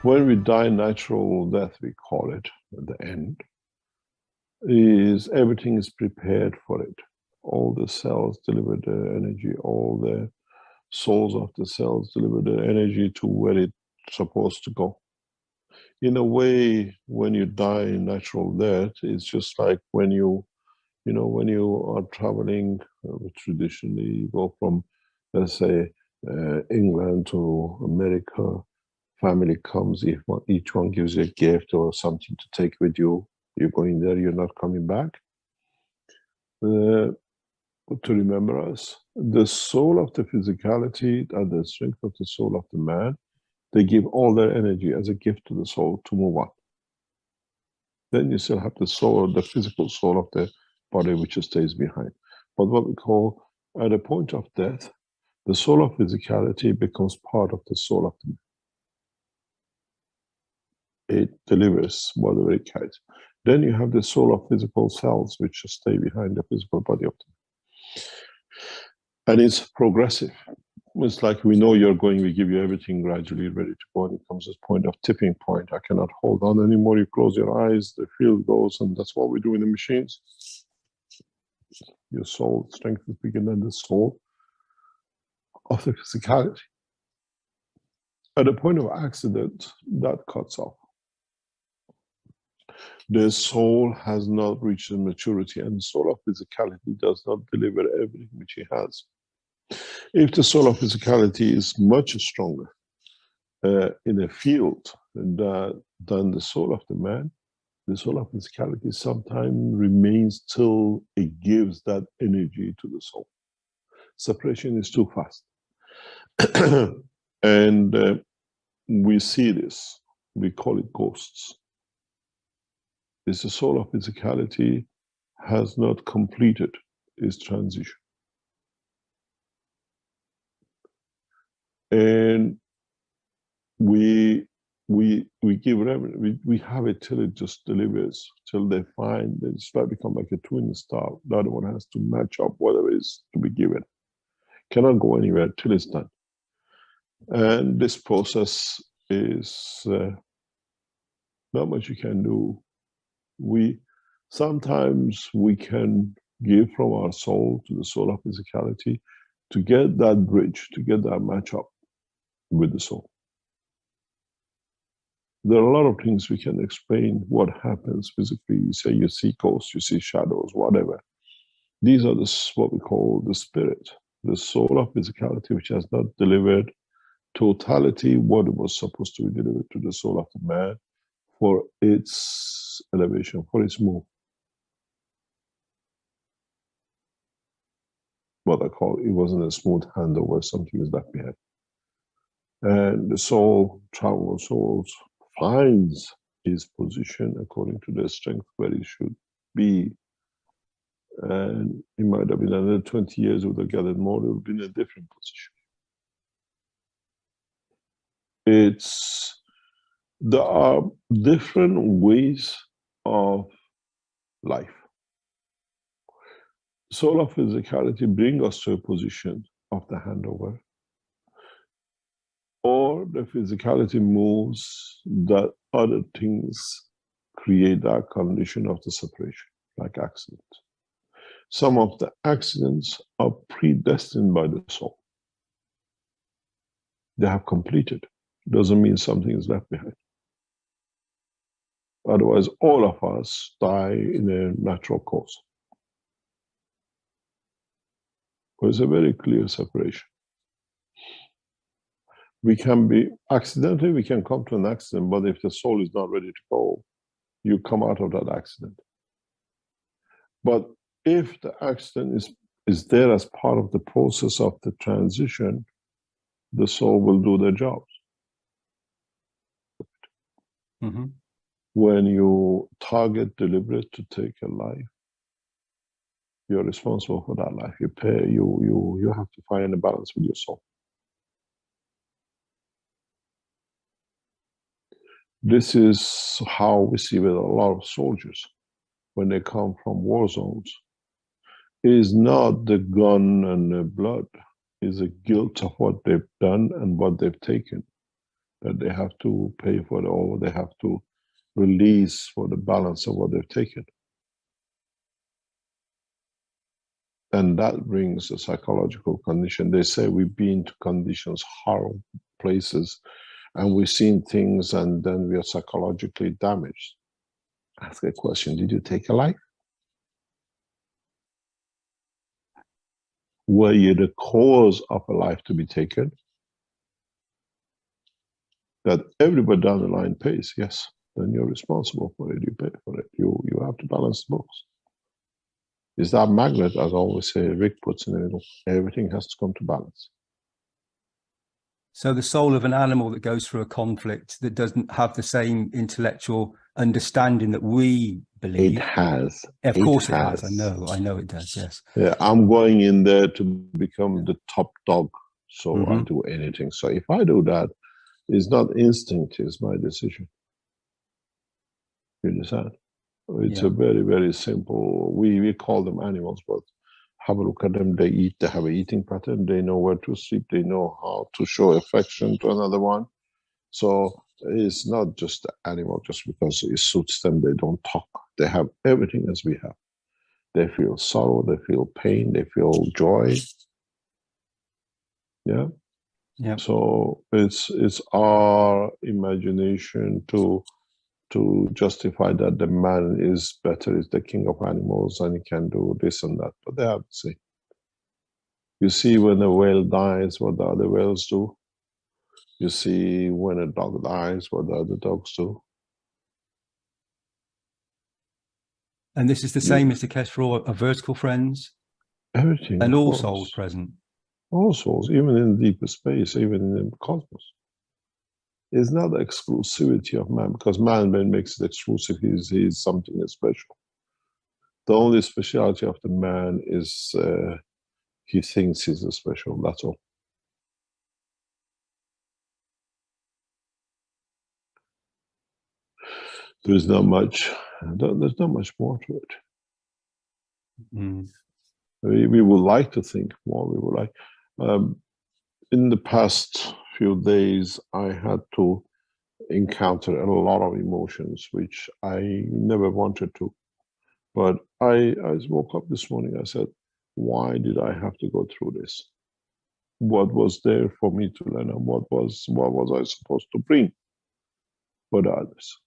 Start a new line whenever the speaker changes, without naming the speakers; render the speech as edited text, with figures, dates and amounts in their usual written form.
When we die natural death, we call it, at the end, is everything is prepared for it. All the cells deliver the energy, all the souls of the cells deliver the energy to where it's supposed to go. In a way, when you die in natural death, it's just like when when you are traveling, traditionally you go from, let's say, England to America, family comes, each one gives you a gift or something to take with you. You're going there, you're not coming back. To remember us, the soul of the physicality and the strength of the soul of the man, they give all their energy as a gift to the soul to move on. Then you still have the soul, the physical soul of the body, which stays behind. But what we call, at a point of death, the soul of physicality becomes part of the soul of the man. It delivers whatever it carries. Then you have the soul of physical cells, which stay behind the physical body of the man. And it's progressive. It's like we know you're going, we give you everything gradually ready to go, and it comes to this point of tipping point. I cannot hold on anymore. You close your eyes, the field goes, and that's what we do in the machines. Your soul strength is bigger than the soul of the physicality. At the point of accident, that cuts off. The soul has not reached the maturity, and the soul of physicality does not deliver everything which he has. If the soul of physicality is much stronger in a field than the soul of the man, the soul of physicality sometimes remains till it gives that energy to the soul. Separation is too fast. And we see this, we call it ghosts. It's the soul of physicality has not completed its transition. And we give revenue, we have it till it just delivers, till they find they start become like a twin star. The other one has to match up whatever is to be given. Cannot go anywhere till it's done. And this process is not much you can do. Sometimes we can give from our soul to the soul of physicality to get that bridge, to get that match up with the soul. There are a lot of things we can explain what happens physically. You say you see ghosts, you see shadows, whatever. These are what we call the spirit, the soul of physicality, which has not delivered totality what it was supposed to be delivered to the soul of the man for its elevation, for its move. What I call, it wasn't a smooth handover, something is left behind. And the soul travels, souls finds his position according to their strength where he should be. And it might have been another 20 years, would have gathered more, it would have been a different position. There are different ways of life. Soul of physicality brings us to a position of the handover, or the physicality moves that other things create that condition of the separation, like accidents. Some of the accidents are predestined by the soul. They have completed. Doesn't mean something is left behind. Otherwise, all of us die in a natural course. There's a very clear separation. We can be, accidentally we can come to an accident, but if the soul is not ready to go, you come out of that accident. But if the accident is there as part of the process of the transition, the soul will do their jobs.
Mm-hmm.
When you target deliberate to take a life, you're responsible for that life. You pay, you have to find a balance with your soul. This is how we see with a lot of soldiers when they come from war zones. It is not the gun and the blood, it is the guilt of what they've done and what they've taken. that they have to pay for it, or they have to release for the balance of what they've taken. And that brings a psychological condition. They say we've been to conditions, horrible places, and we've seen things, and then we are psychologically damaged. Ask a question: did you take a life? Were you the cause of a life to be taken? That everybody down the line pays, yes. Then you're responsible for it, you pay for it. You have to balance the books. Is that magnet, as I always say, Rick puts in the middle. Everything has to come to balance.
So the soul of an animal that goes through a conflict that doesn't have the same intellectual understanding that we believe.
It has.
Of course it has. I know it does, yes.
Yeah, I'm going in there to become the top dog. So I'll do anything. So if I do that, it's not instinct, it's my decision. You understand? It's a very, very simple, we call them animals, but have a look at them. They eat, they have an eating pattern, they know where to sleep, they know how to show affection to another one. So it's not just the animal, just because it suits them, they don't talk. They have everything as we have. They feel sorrow, they feel pain, they feel joy. Yeah. Yeah. So it's our imagination to justify that the man is better, is the king of animals, and he can do this and that. But they have to say. You see, when a whale dies, what the other whales do. You see, when a dog dies, what the other dogs do.
And this is the same, Mr. Keshe, for all our vertical friends?
Everything.
And all souls present?
All souls, even in deeper space, even in the cosmos. It's not the exclusivity of man, because man, when makes it exclusive, he's something special. The only speciality of the man is he thinks he's special, that's all. There's not much more to it. We would like to think more, we would like. In the past few days, I had to encounter a lot of emotions, which I never wanted to. But I woke up this morning, I said, why did I have to go through this? What was there for me to learn, and what was I supposed to bring for the others?